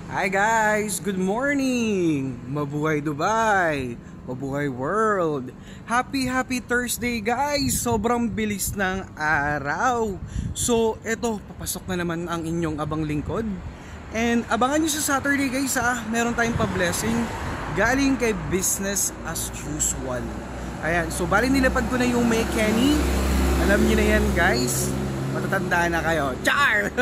Hi guys! Good morning! Mabuhay Dubai! Mabuhay World! Happy Thursday guys! Sobrang bilis ng araw! So eto, papasok na naman ang inyong abang lingkod. And abangan nyo sa Saturday guys meron tayong pa-blessing galing kay Business as Usual. Ayan, so bali nilapad ko na yung May Kenny. Alam nyo na yan guys, matatanda na kayo. Char!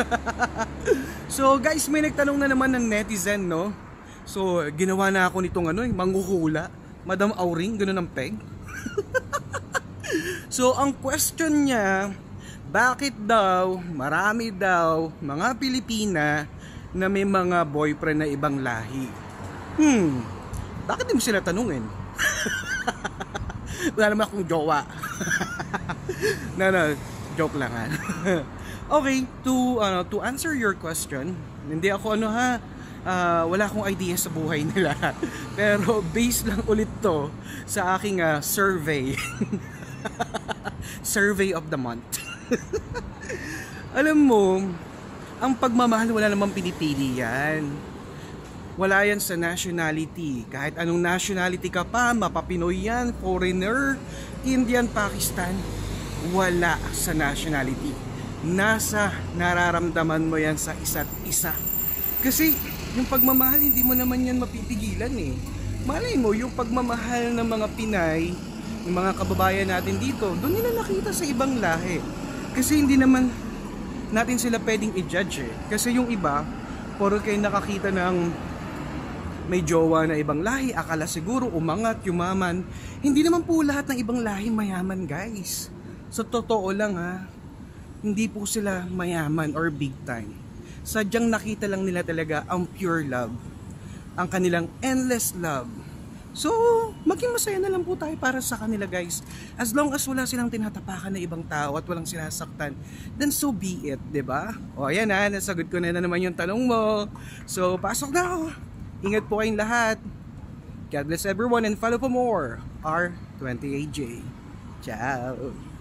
So guys, may nagtanong na naman ng netizen, no? So ginawa na ako nitong manghuhula, Madam Auring, ganun ang peg. So ang question niya, bakit daw marami daw mga Pilipina na may mga boyfriend na ibang lahi? Bakit di mo sila tanungin? Wala naman akong jowa. No, joke lang ha. Okay, to answer your question, hindi ako wala akong idea sa buhay nila. Pero based lang ulit to sa aking survey. Survey of the month. Alam mo, ang pagmamahal wala namang pinipili yan. Wala yan sa nationality. Kahit anong nationality ka pa, mapapinoy yan, foreigner, Indian, Pakistan, wala sa nationality. Nasa nararamdaman mo yan sa isa't isa. Kasi yung pagmamahal hindi mo naman yan mapipigilan eh. Malay mo yung pagmamahal ng mga Pinay, ng mga kababayan natin dito, doon nila nakita sa ibang lahi. Kasi hindi naman natin sila pwedeng i-judge eh. Kasi yung iba, puro kayo nakakita ng may jowa na ibang lahi, akala siguro umangat, yumaman. Hindi naman po lahat ng ibang lahi mayaman guys. Sa totoo lang hindi po sila mayaman or big time. Sadyang nakita lang nila talaga ang pure love, ang kanilang endless love. So, maging masaya na lang po tayo para sa kanila guys. As long as wala silang tinatapakan na ibang tao at walang sinasaktan, then so be it, 'di ba? O ayan nasagot ko na naman yung tanong mo. So, pasok na ako. Ingat po kayong lahat. God bless everyone and follow for more. R28J. Ciao!